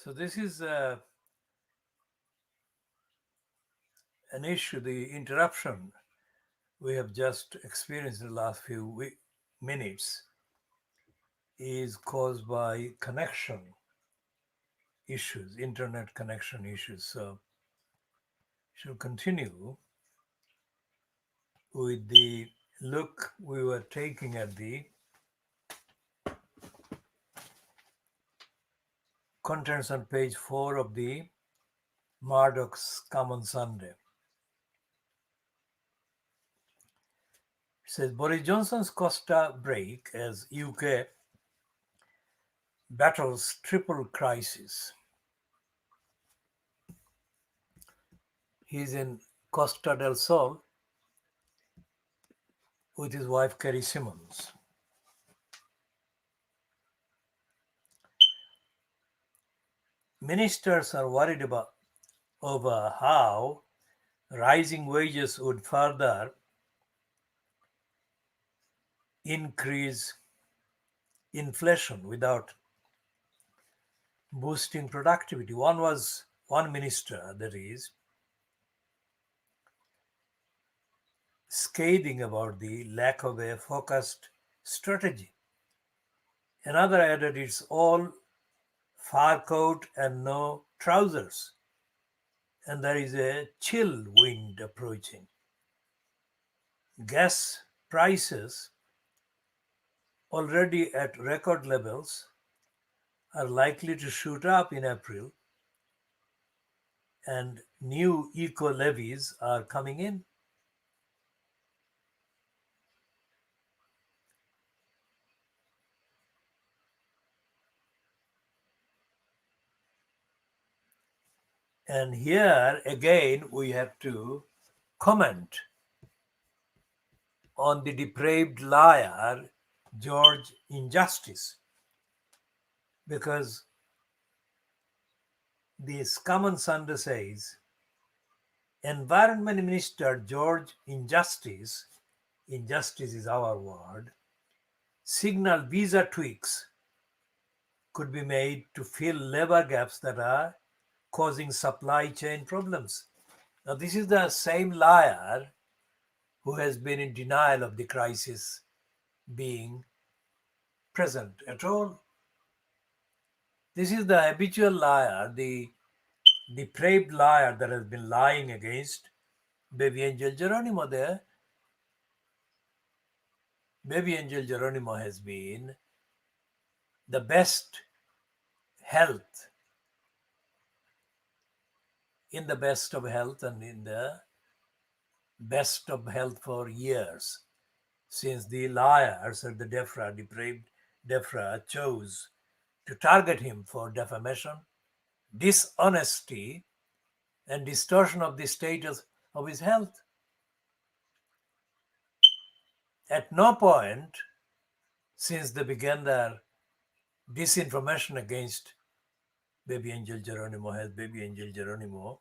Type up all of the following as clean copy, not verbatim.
So this is an issue, the interruption we have just experienced in the last few minutes is caused by connection issues, internet connection issues. So shall continue with the look we were taking at the contents on page 4 of the Murdoch's Common Sunday. It says Boris Johnson's Costa break as UK battles triple crisis. He's in Costa del Sol with his wife Kerry Simmons. Ministers are worried over how rising wages would further increase inflation without boosting productivity. One minister, that is, scathing about the lack of a focused strategy. Another added it's all fur coat and no trousers, and there is a chill wind approaching. Gas prices, already at record levels, are likely to shoot up in April, and new eco levies are coming in. And here again we have to comment on the depraved liar George Injustice, because this Common Sunday says Environment Minister George Injustice is our word, signal visa tweaks could be made to fill labor gaps that are causing supply chain problems. Now, this is the same liar who has been in denial of the crisis being present at all. This is the habitual liar, the depraved liar that has been lying against baby angel Geronimo there. Baby angel Geronimo has been the best health, in the best of health and in the best of health for years, since the liars at the DEFRA, depraved DEFRA, chose to target him for defamation, dishonesty, and distortion of the status of his health. At no point since they began their disinformation against baby angel Geronimo has baby angel Geronimo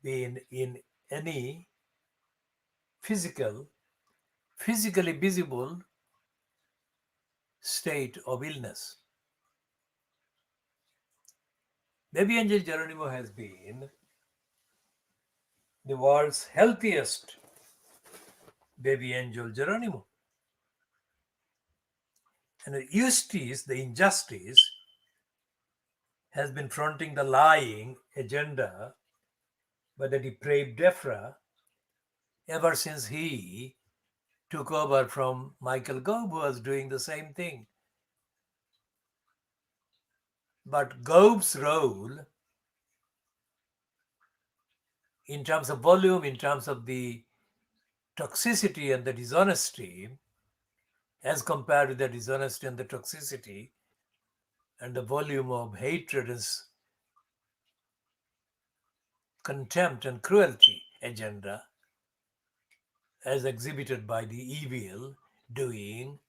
been in any physically visible state of illness. Baby angel Geronimo has been the world's healthiest baby angel Geronimo. And the injustice, has been fronting the lying agenda by the depraved DEFRA ever since he took over from Michael Gove, who was doing the same thing. But Gove's role, in terms of volume, in terms of the toxicity and the dishonesty, as compared to the dishonesty and the toxicity and the volume of hatred and contempt and cruelty agenda, as exhibited by the evil doing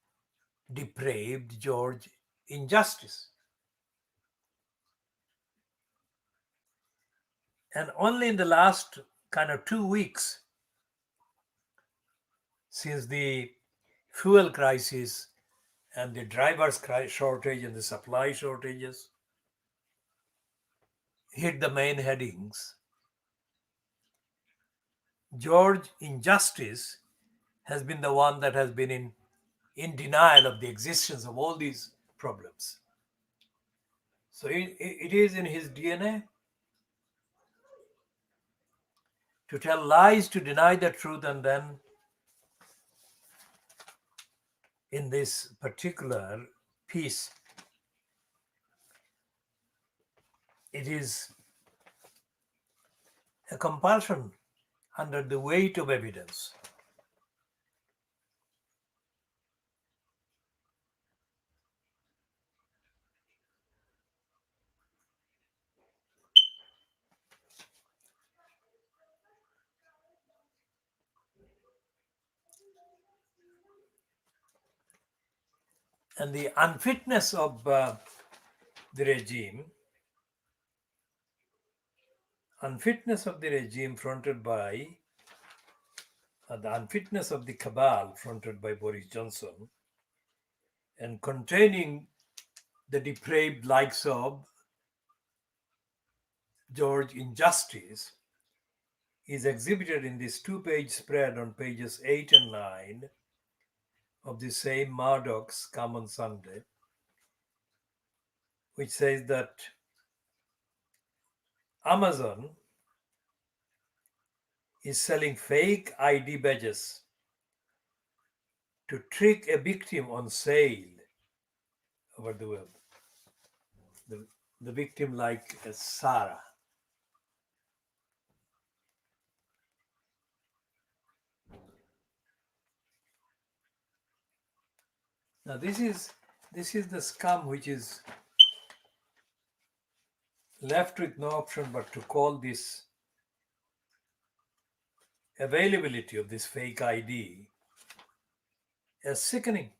depraved George Injustice. And only in the last kind of 2 weeks, since the fuel crisis and the drivers shortage and the supply shortages, hit the main headings. George Injustice has been the one that has been in denial of the existence of all these problems. So it is in his DNA to tell lies, to deny the truth, and then in this particular piece, it is a compulsion under the weight of evidence. And the unfitness of the regime, fronted by the unfitness of the cabal fronted by Boris Johnson and containing the depraved likes of George Injustice is exhibited in this two-page spread on pages 8 and 9 of the same Murdoch's Come on Sunday, which says that Amazon is selling fake ID badges to trick a victim on sale over the web. The victim like Sarah. Now this is the scum which is left with no option but to call this availability of this fake ID as sickening.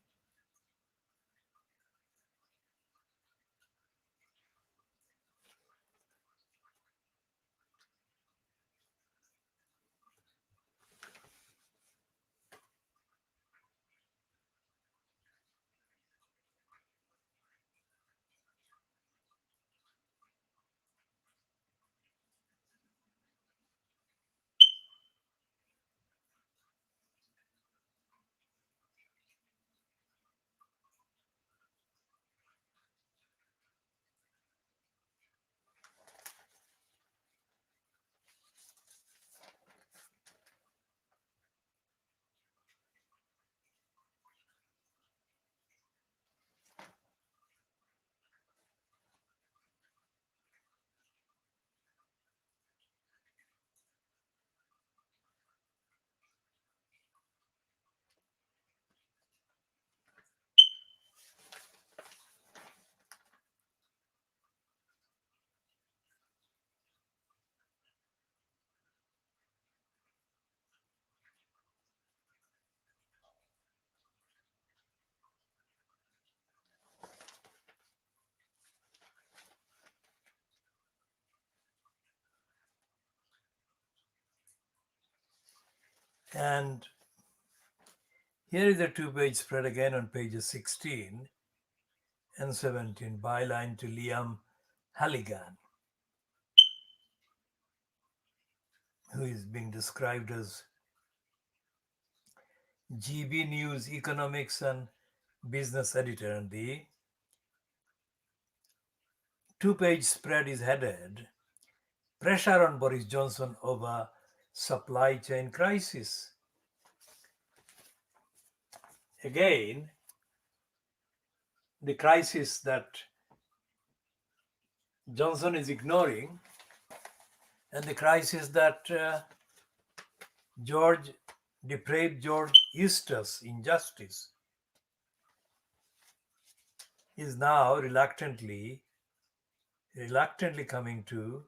And here is a two-page spread again on pages 16 and 17, byline to Liam Halligan, who is being described as GB News economics and business editor. And the two-page spread is headed Pressure on Boris Johnson over supply chain crisis. Again, the crisis that Johnson is ignoring and the crisis that depraved George Eustace Injustice is now reluctantly coming to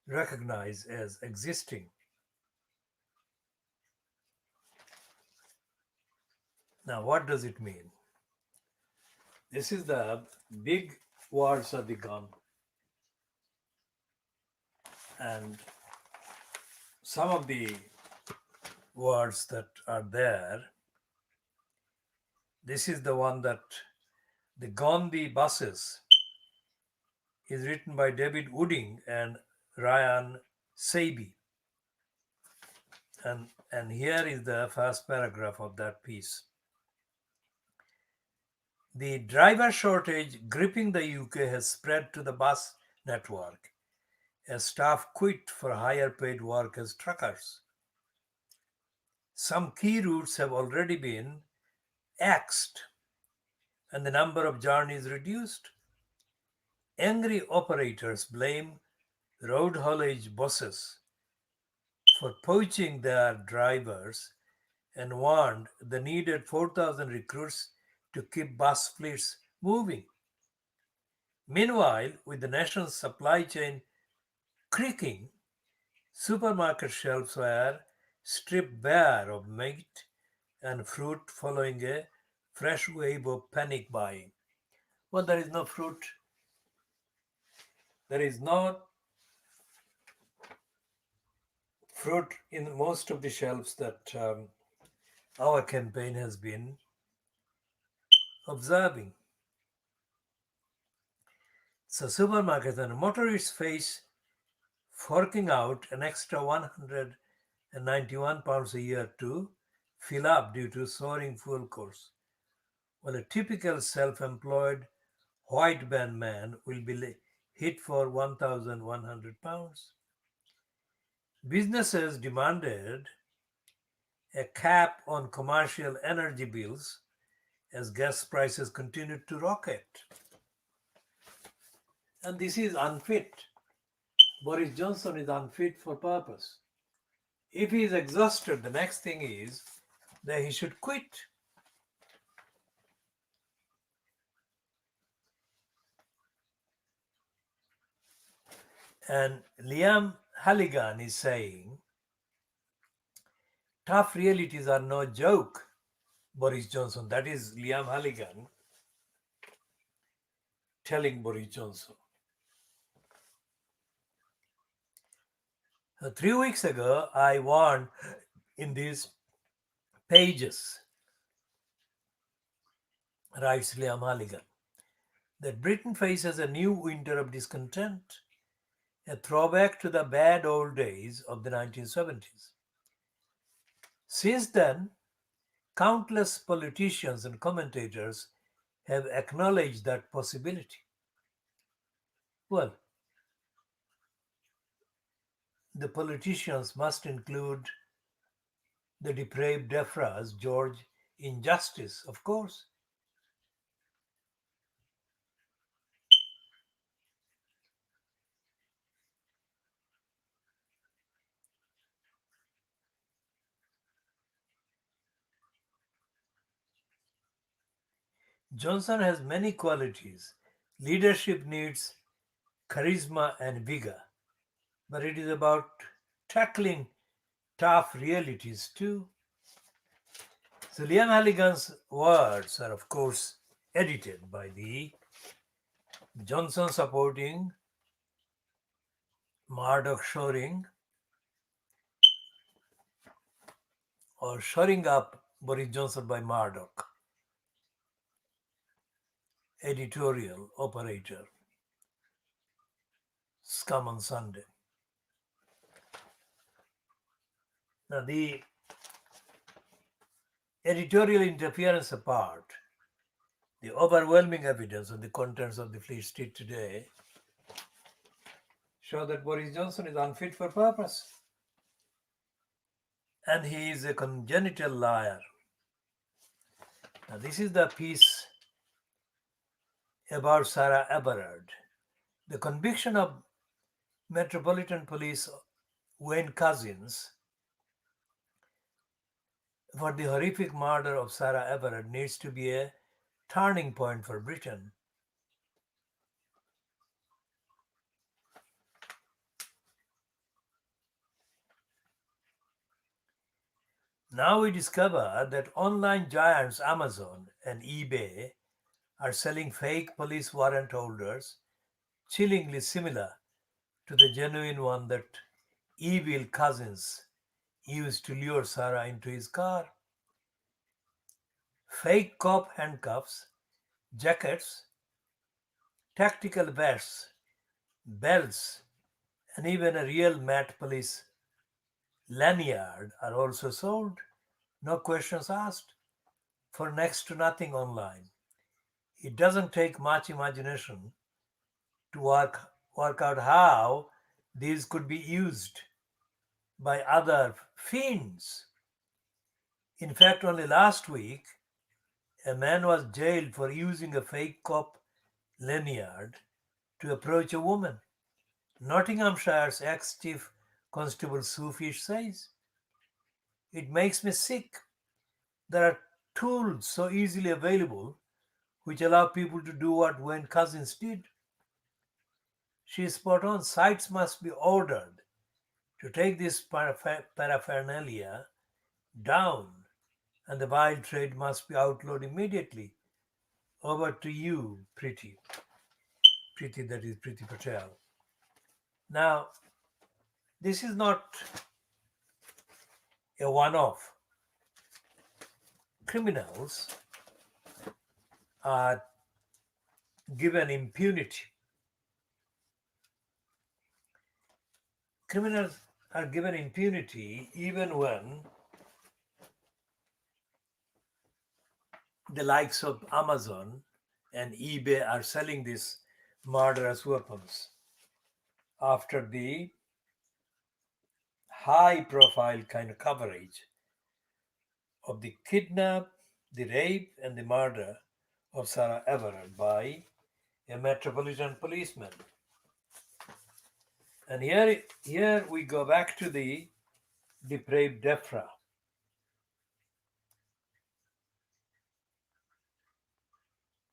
recognize as existing. Now, what does it mean? This is the big words of the gun. And some of the words that are there, this is the one that the Gandhi buses is written by David Wooding and Ryan Seibi. And here is the first paragraph of that piece. The driver shortage gripping the UK has spread to the bus network as staff quit for higher paid work as truckers. Some key routes have already been axed and the number of journeys reduced. Angry operators blame road haulage bosses for poaching their drivers and warned the needed 4,000 recruits to keep bus fleets moving. Meanwhile, with the nation's supply chain creaking, supermarket shelves were stripped bare of meat and fruit following a fresh wave of panic buying. Well, there is no fruit, there is no fruit in most of the shelves that our campaign has been observing. So, supermarkets and motorists face forking out an extra £191 a year to fill up due to soaring fuel costs, while a typical self employed white band man will be hit for £1,100. Businesses demanded a cap on commercial energy bills as gas prices continued to rocket. And this is unfit. Boris Johnson is unfit for purpose. If he is exhausted, the next thing is that he should quit. And Liam Halligan is saying, tough realities are no joke, Boris Johnson. That is Liam Halligan telling Boris Johnson. 3 weeks ago, I warned in these pages, writes Liam Halligan, that Britain faces a new winter of discontent, a throwback to the bad old days of the 1970s. Since then, countless politicians and commentators have acknowledged that possibility. Well, the politicians must include the depraved Defra's George Injustice, of course. Johnson has many qualities. Leadership needs charisma and vigor, but it is about tackling tough realities too. So Liam Halligan's words are, of course, edited by the Johnson supporting Murdoch shoring or shoring up Boris Johnson by Murdoch, editorial operator, Scum on Sunday. Now, the editorial interference apart, the overwhelming evidence on the contents of the Fleet Street today show that Boris Johnson is unfit for purpose. And he is a congenital liar. Now, this is the piece about Sarah Everard. The conviction of Metropolitan Police Wayne Couzens for the horrific murder of Sarah Everard needs to be a turning point for Britain. Now we discover that online giants Amazon and eBay are selling fake police warrant holders, chillingly similar to the genuine one that evil Couzens used to lure Sarah into his car. Fake cop handcuffs, jackets, tactical vests, belts, and even a real Met Police lanyard are also sold, no questions asked, for next to nothing online. It doesn't take much imagination to work out how these could be used by other fiends. In fact, only last week, a man was jailed for using a fake cop lanyard to approach a woman. Nottinghamshire's ex-chief constable Sufish says, "It makes me sick. There are tools so easily available which allow people to do what Wayne Cousins did." She is spot on. Sites must be ordered to take this paraphernalia down, and the wild trade must be outlawed immediately. Over to you, Priti. Priti, that is Priti Patel. Now, this is not a one off. Criminals are given impunity. Criminals are given impunity even when the likes of Amazon and eBay are selling these murderous weapons. After the high profile kind of coverage of the kidnap, the rape, and the murder of Sarah Everard by a metropolitan policeman. And here we go back to the depraved DEFRA.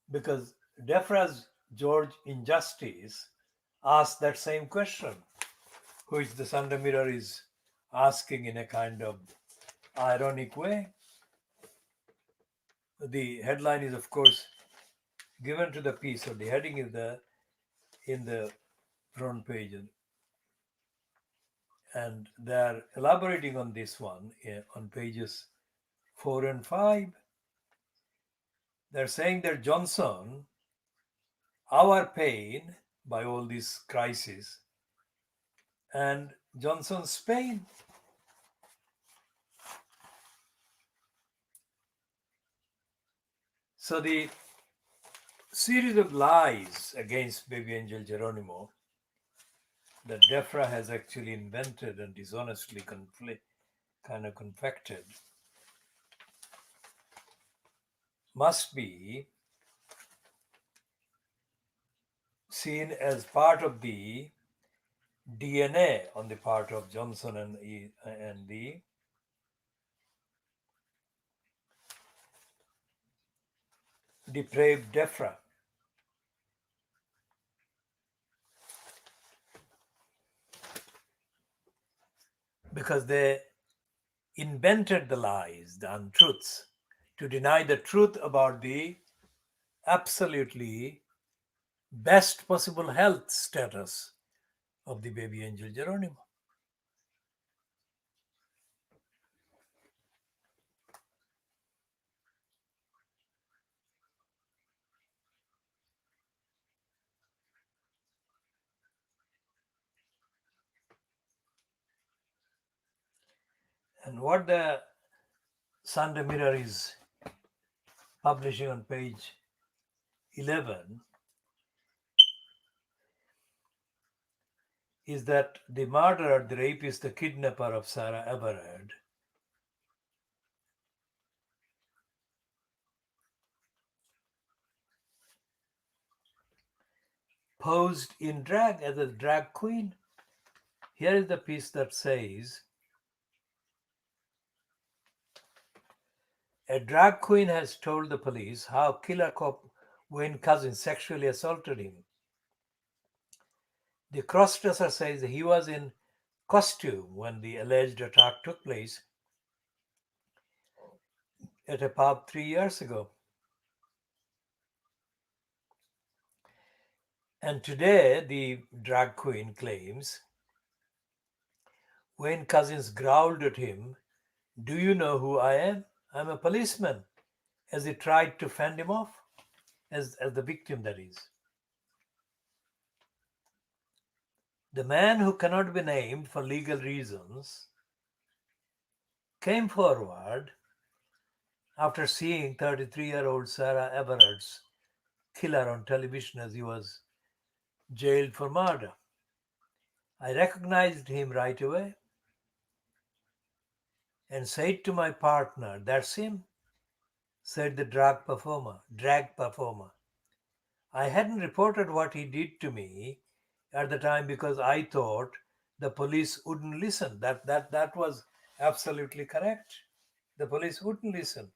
Because DEFRA's George Injustice asked that same question, which the Sunday Mirror is asking in a kind of ironic way. The headline is, of course, given to the piece, or the heading is in the front page, and they're elaborating on this one on pages 4 and 5. They're saying that Johnson, our pain by all these crises, and Johnson's pain. So the series of lies against baby angel Geronimo that DEFRA has actually invented and dishonestly kind of confected must be seen as part of the DNA on the part of Johnson and the depraved DEFRA. Because they invented the lies, the untruths, to deny the truth about the absolutely best possible health status of the baby angel Geronimo. And what the Sunday Mirror is publishing on page 11 is that the murderer, the rapist, the kidnapper of Sarah Everard posed in drag as a drag queen. Here is the piece that says, a drag queen has told the police how killer cop Wayne Cousins sexually assaulted him. The crossdresser says he was in costume when the alleged attack took place at a pub 3 years ago. And today, the drag queen claims Wayne Cousins growled at him, "Do you know who I am? I'm a policeman," as he tried to fend him off, as the victim, that is. The man, who cannot be named for legal reasons, came forward after seeing 33-year-old Sarah Everett's killer on television as he was jailed for murder. I recognized him right away and said to my partner, "That's him," said the drag performer. I hadn't reported what he did to me at the time because I thought the police wouldn't listen. That was absolutely correct. The police wouldn't listen.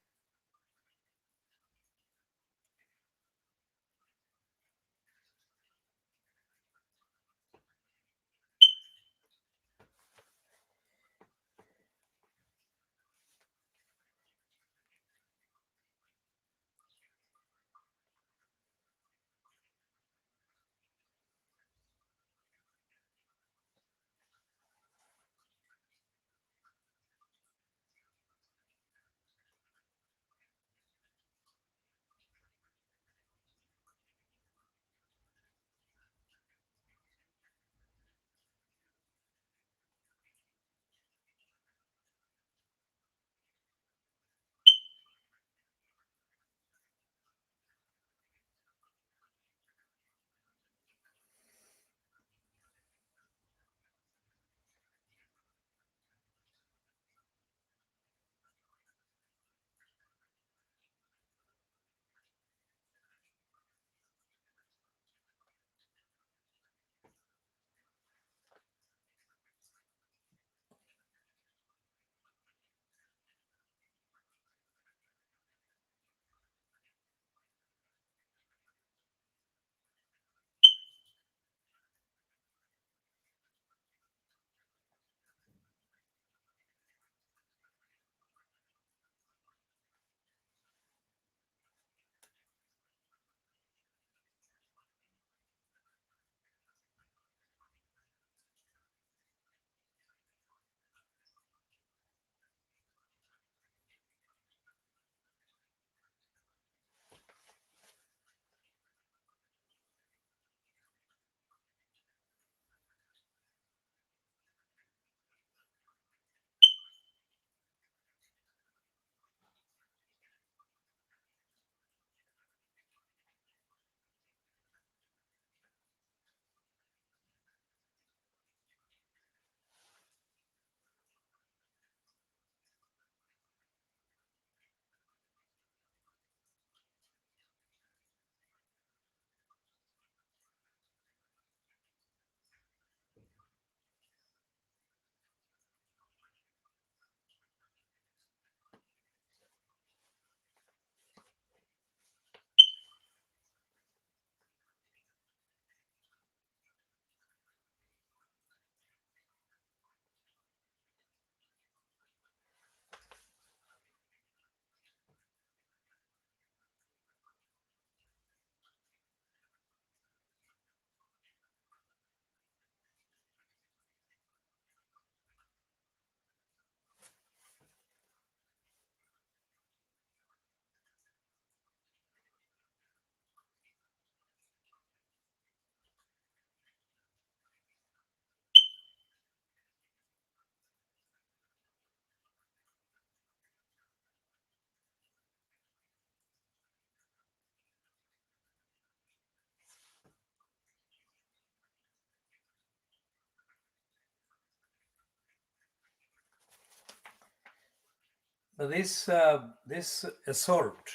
But this assault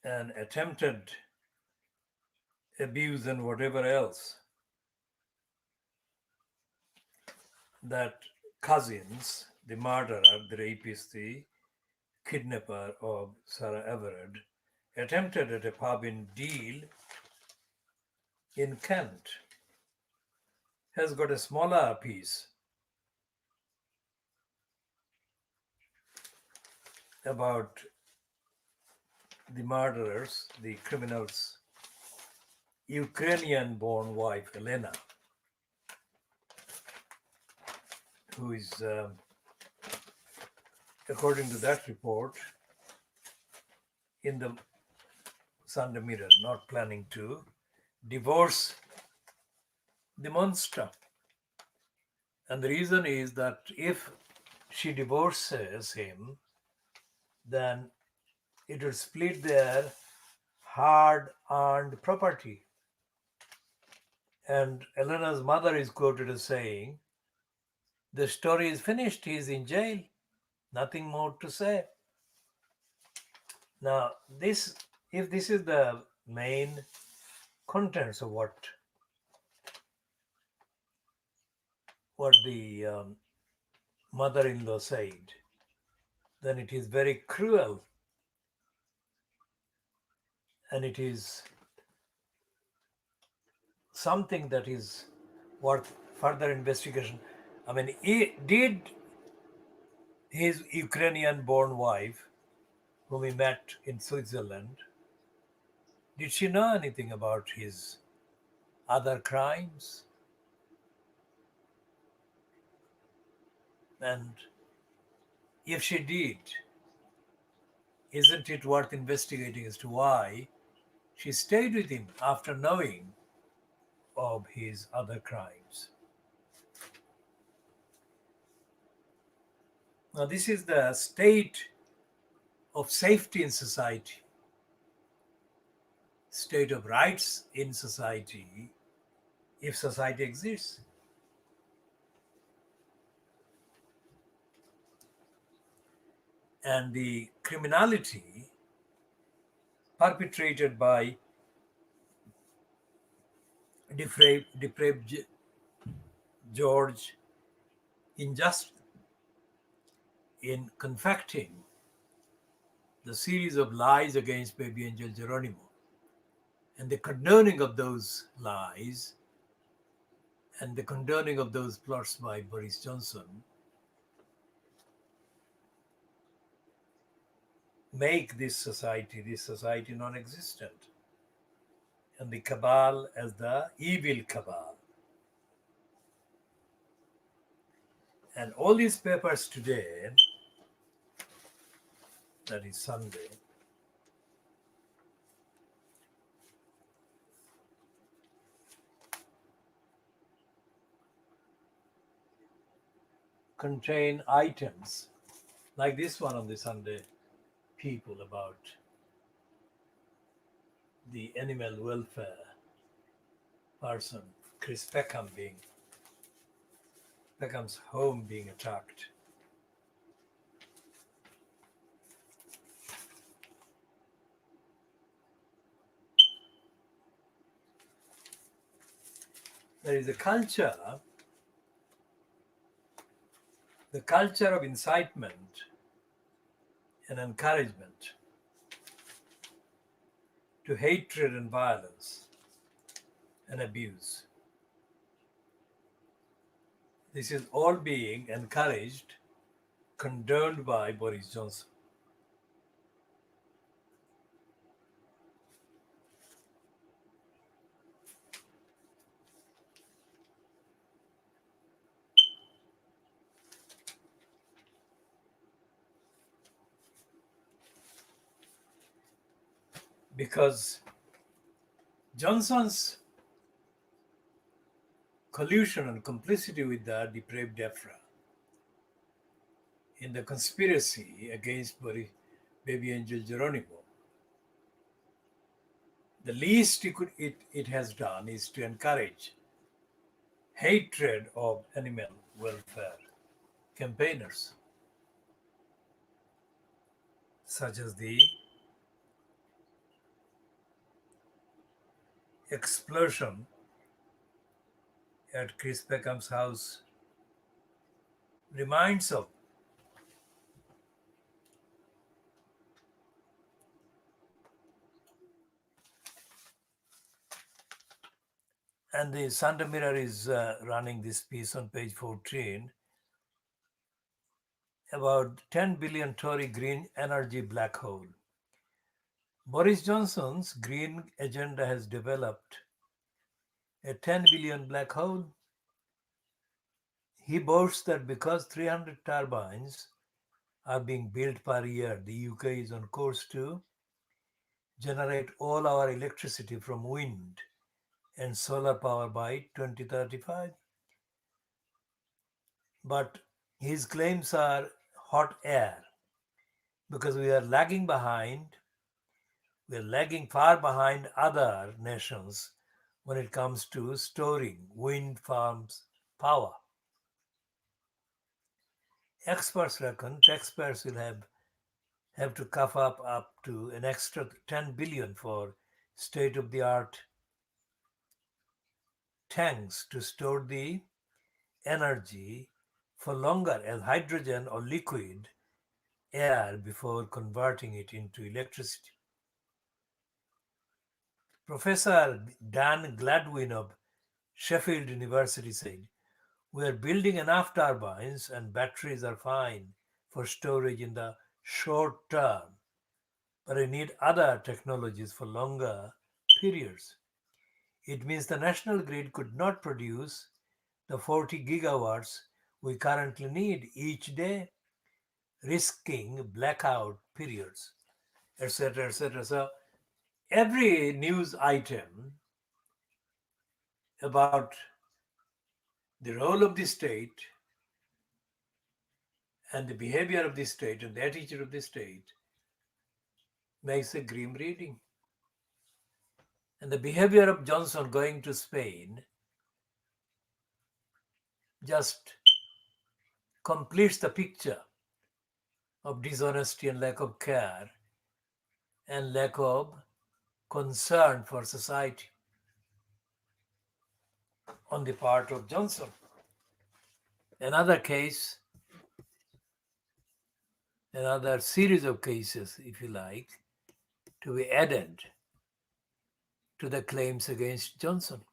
and attempted abuse and whatever else that Cousins, the murderer, the rapist, the kidnapper of Sarah Everett, attempted at a pub in Deal in Kent, has got a smaller piece about the murderers, the criminals' Ukrainian born wife, Elena, who is, according to that report, in the Sunday Mirror, not planning to divorce the monster. And the reason is that if she divorces him, then it will split their hard earned property. And Elena's mother is quoted as saying, the story is finished, he is in jail, nothing more to say. Now, this, if this is the main contents of what the mother-in-law said, then it is very cruel, and it is something that is worth further investigation. I mean, did his Ukrainian-born wife, whom he met in Switzerland, did she know anything about his other crimes? And if she did, isn't it worth investigating as to why she stayed with him after knowing of his other crimes? Now, this is the state of safety in society, state of rights in society, if society exists. And the criminality perpetrated by depraved George injustice in confecting the series of lies against baby angel Geronimo, and the condoning of those lies and the condoning of those plots by Boris Johnson make this society non-existent, and the cabal as the evil cabal. And all these papers today, that is Sunday, contain items like this one on the Sunday People about the animal welfare person, Chris Peckham's home being attacked. There is a culture, the culture of incitement and encouragement to hatred and violence and abuse. This is all being encouraged, condoned by Boris Johnson. Because Johnson's collusion and complicity with the depraved DEFRA in the conspiracy against baby angel Geronimo, the least it has done is to encourage hatred of animal welfare campaigners, such as the explosion at Chris Peckham's house reminds of. And the Sunday Mirror is running this piece on page 14 about 10 billion Tory green energy black hole. Boris Johnson's green agenda has developed a 10 billion black hole. He boasts that because 300 turbines are being built per year, the UK is on course to generate all our electricity from wind and solar power by 2035. But his claims are hot air because we are lagging behind. We are lagging far behind other nations when it comes to storing wind farms power. Experts reckon taxpayers will have to cough up to an extra 10 billion for state of the art tanks to store the energy for longer as hydrogen or liquid air before converting it into electricity. Professor Dan Gladwin of Sheffield University said, "We are building enough turbines and batteries are fine for storage in the short term, but we need other technologies for longer periods." It means the national grid could not produce the 40 gigawatts we currently need each day, risking blackout periods, etc., etc. So every news item about the role of the state and the behavior of the state and the attitude of the state makes a grim reading. And the behavior of Johnson going to Spain just completes the picture of dishonesty and lack of care and lack of concern for society on the part of Johnson. Another case, another series of cases, if you like, to be added to the claims against Johnson.